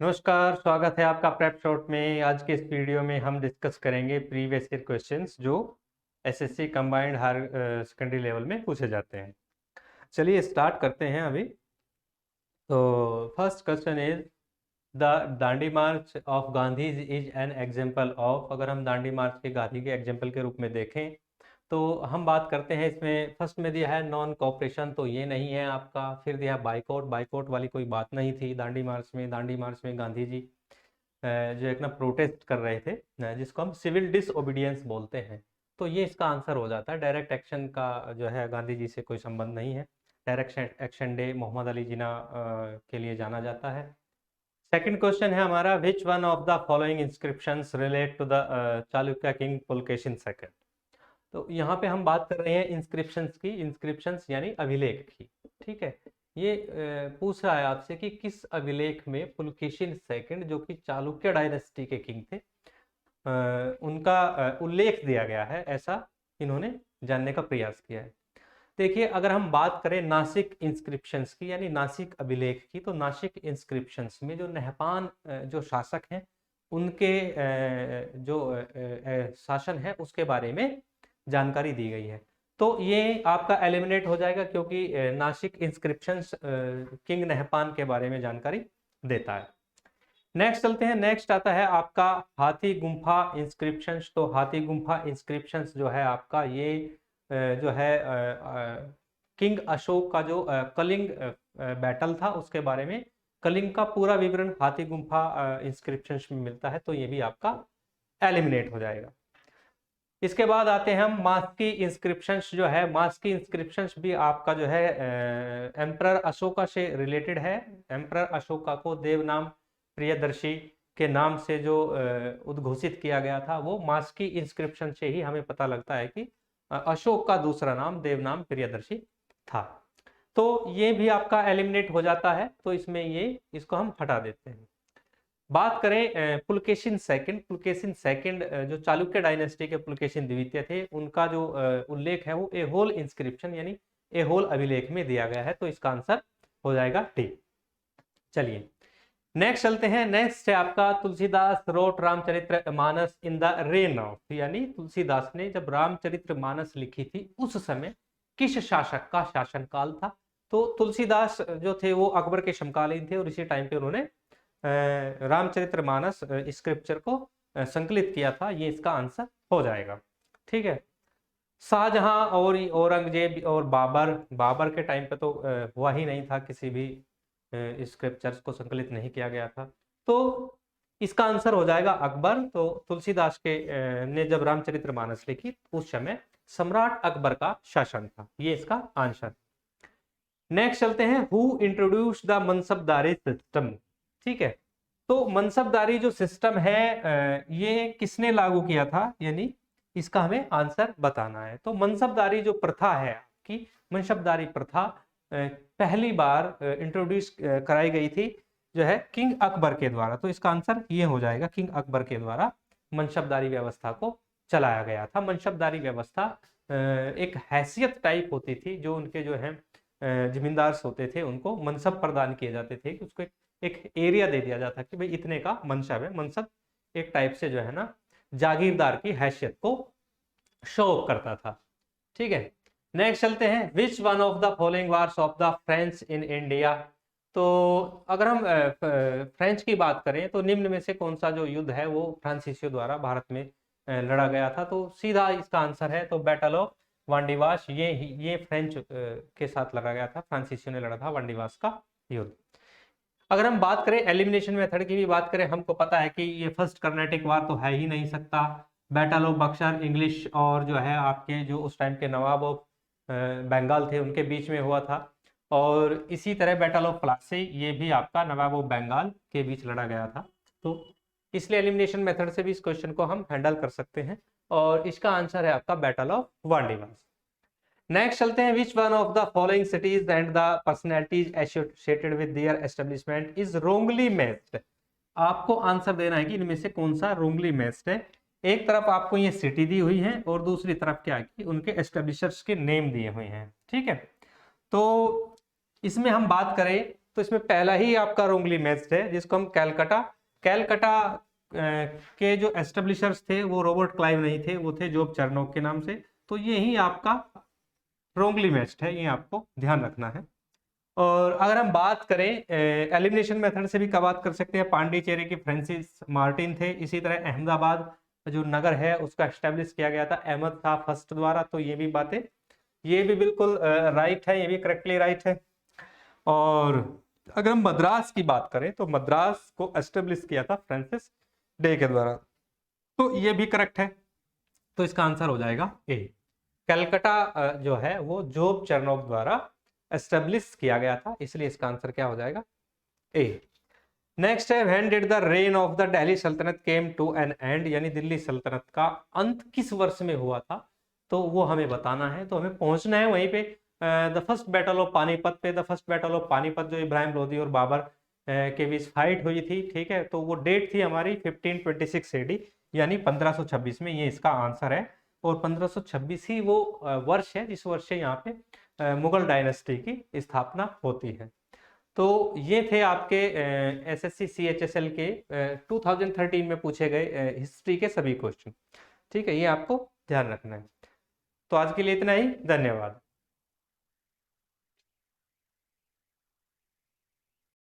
नमस्कार, स्वागत है आपका प्रेप शॉट में। आज के इस वीडियो में हम डिस्कस करेंगे प्रीवियस ईयर क्वेश्चंस जो SSC combined higher secondary level में पूछे जाते हैं। चलिए स्टार्ट करते हैं अभी। तो first question is the Dandi March of Gandhi is an example of. अगर हम दांडी मार्च के गांधी के एग्जाम्पल के रूप में देखें तो हम बात करते हैं, इसमें फर्स्ट में दिया है नॉन कोऑपरेशन, तो ये नहीं है आपका। फिर दिया बाइकआउट, बाइकआउट वाली कोई बात नहीं थी दांडी मार्च में। दांडी मार्च में गांधी जी जो एक ना प्रोटेस्ट कर रहे थे, जिसको हम सिविल डिसओबीडियंस बोलते हैं। तो ये इसका आंसर हो जाता है। डायरेक्ट एक्शन का जो है गांधी जी से कोई संबंध नहीं है। Direct action day Mohammad Ali Jinnah के लिए जाना जाता है। सेकंड क्वेश्चन है हमारा, which one of the following inscriptions relate to the Chalukya king Pulakeshin second. तो यहाँ पे हम बात कर रहे हैं इंस्क्रिप्शंस की। इंस्क्रिप्शंस यानी अभिलेख की, ठीक है। ये पूछ रहा है आपसे कि किस अभिलेख में पुलकेशिन सेकंड, जो कि चालुक्य डायनेस्टी के किंग थे, उनका उल्लेख दिया गया है, ऐसा इन्होंने जानने का प्रयास किया है। देखिए, अगर हम बात करें नासिक इंस्क्रिप्शंस की यानी नासिक अभिलेख की, तो नासिक इंस्क्रिप्शंस में जो नहपान जो शासक हैं उनके जो शासन है उसके बारे में जानकारी दी गई है। तो ये आपका एलिमिनेट हो जाएगा, क्योंकि नासिक इंस्क्रिप्शंस किंग नहपान के बारे में जानकारी देता है। नेक्स्ट चलते हैं। नेक्स्ट आता है आपका हाथी गुम्फा इंस्क्रिप्शंस। तो हाथी गुम्फा इंस्क्रिप्शंस जो है आपका, ये जो है किंग अशोक का जो कलिंग बैटल था उसके बारे में, कलिंग का पूरा विवरण हाथी गुम्फा इंस्क्रिप्शंस में मिलता है। तो ये भी आपका एलिमिनेट हो जाएगा। इसके बाद आते हैं हम मास्की इंस्क्रिप्शंस। जो है मास्की इंस्क्रिप्शंस भी आपका जो है एम्परर अशोका से रिलेटेड है। एम्परर अशोका को देवनाम प्रियदर्शी के नाम से जो उद्घोषित किया गया था, वो मास्की इंस्क्रिप्शन से ही हमें पता लगता है कि अशोक का दूसरा नाम देवनाम प्रियदर्शी था। तो ये भी आपका एलिमिनेट हो जाता है, तो इसमें इसको हम हटा देते हैं। बात करें पुलकेशिन सेकंड। पुलकेशिन सेकंड जो चालुक्य डायनेस्टी के पुलकेशिन द्वितीय थे, उनका जो उल्लेख है वो एहोल इंस्क्रिप्शन यानी एहोल अभिलेख में दिया गया है। तो इसका आंसर हो जाएगा डी। चलिए नेक्स्ट चलते हैं। नेक्स्ट है आपका Tulsidas wrote Ramcharitra Manas in the reign of, यानी तुलसीदास ने जब रामचरित्र मानस लिखी थी उस समय किस शासक का शासनकाल था। तो तुलसीदास जो थे वो अकबर के समकालीन थे और इसी टाइम पे उन्होंने रामचरित्र मानस स्क्रिप्चर को संकलित किया था। ये इसका आंसर हो जाएगा, ठीक है। शाहजहां और औरंगजेब और बाबर के टाइम पे तो हुआ ही नहीं था, किसी भी स्क्रिप्चर्स को संकलित नहीं किया गया था। तो इसका आंसर हो जाएगा अकबर। तो तुलसीदास के ने जब रामचरित्र मानस लिखी उस समय सम्राट अकबर का शासन था। ये इसका आंसर। नेक्स्ट चलते हैं, हु इंट्रोड्यूस द मनसबदारी सिस्टम, ठीक है। तो मनसबदारी जो सिस्टम है ये किसने लागू किया था, यानी इसका हमें आंसर बताना है। तो मनसबदारी जो प्रथा है आपकी, मनसबदारी प्रथा पहली बार इंट्रोड्यूस कराई गई थी जो है किंग अकबर के द्वारा। तो इसका आंसर ये हो जाएगा, किंग अकबर के द्वारा मनसबदारी व्यवस्था को चलाया गया था। मनसबदारी व्यवस्था एक हैसियत टाइप होती थी, जो उनके जो है जमींदार होते थे उनको मनसब प्रदान किए जाते थे, कि उसको एक एरिया दे दिया जाता कि भाई इतने का मनसब है। मनसब एक टाइप से जो है ना जागीरदार की हैसियत को शो ऑफ करता था, ठीक है। नेक्स्ट चलते हैं, which one of the following wars of the French in India. तो अगर हम फ्रेंच की बात करें तो निम्न में से कौन सा जो युद्ध है वो फ्रांसीसियों द्वारा भारत में लड़ा गया था। तो सीधा इसका आंसर है तो बैटल ऑफ वांडीवास। ये फ्रेंच के साथ लड़ा गया था, फ्रांसीसियों ने लड़ा था वांडीवास का युद्ध। अगर हम बात करें एलिमिनेशन मेथड की भी बात करें, हमको पता है कि ये फर्स्ट कर्नाटिक वार तो है ही नहीं सकता। बैटल ऑफ बक्सर इंग्लिश और जो है आपके जो उस टाइम के नवाब ऑफ बंगाल थे उनके बीच में हुआ था। और इसी तरह बैटल ऑफ प्लासी, ये भी आपका नवाब ऑफ बंगाल के बीच लड़ा गया था। तो इसलिए एलिमिनेशन मेथड से भी इस क्वेश्चन को हम हैंडल कर सकते हैं, और इसका आंसर है आपका बैटल ऑफ वांडीवास। नेक्स्ट चलते हैं, which one of the following cities and the personalities associated with their establishment is wrongly matched. आपको आंसर देना है कि इनमें से कौन सा रोंगली मैच्ड है। एक तरफ आपको ये सिटी दी हुई है और दूसरी तरफ क्या है कि उनके एस्टेब्लिशर्स के नेम दिए हुए हैं, ठीक है। तो इसमें हम बात करें तो इसमें पहला ही आपका रोंगली मैच्ड है, जिसको हम कैलकटा के जो एस्टेब्लिशर्स थे वो रॉबर्ट क्लाइव नहीं थे, वो थे जॉब चरनोक के नाम से। तो ये ही आपका रोंगली मैच्ड है, ये आपको ध्यान रखना है। और अगर हम बात करें एलिमिनेशन मेथड से भी का बात कर सकते हैं, पांडिचेरी के फ्रांसिस मार्टिन थे। इसी तरह अहमदाबाद जो नगर है उसका एस्टेब्लिश किया गया था अहमद शाह फर्स्ट द्वारा। तो ये भी बातें, ये भी बिल्कुल राइट है, ये भी करेक्टली राइट है। और अगर हम मद्रास की बात करें तो मद्रास को एस्टेब्लिश किया था फ्रांसिस डे के द्वारा, तो ये भी करेक्ट है। तो इसका आंसर हो जाएगा ए। कलकत्ता जो है वो जॉब चरनोक द्वारा एस्टेब्लिश किया गया था, इसलिए इसका आंसर क्या हो जाएगा ए। नेक्स्ट है when did the reign of the Delhi सल्तनत केम टू एन एंड, यानी दिल्ली सल्तनत का अंत किस वर्ष में हुआ था, तो वो हमें बताना है। तो हमें पहुंचना है वहीं पे the first battle of Panipat पे। The first battle of Panipat जो इब्राहिम लोदी और बाबर के बीच फाइट हुई थी, ठीक है, तो वो डेट थी हमारी 1526 एडी, यानी 1526 में, ये इसका आंसर है। और 1526 ही वो वर्ष है जिस वर्ष से यहाँ पे मुगल डायनेस्टी की स्थापना होती है। तो ये थे आपके एसएससी CHSL के 2013 में पूछे गए हिस्ट्री के सभी क्वेश्चन, ठीक है, ये आपको ध्यान रखना है। तो आज के लिए इतना ही, धन्यवाद।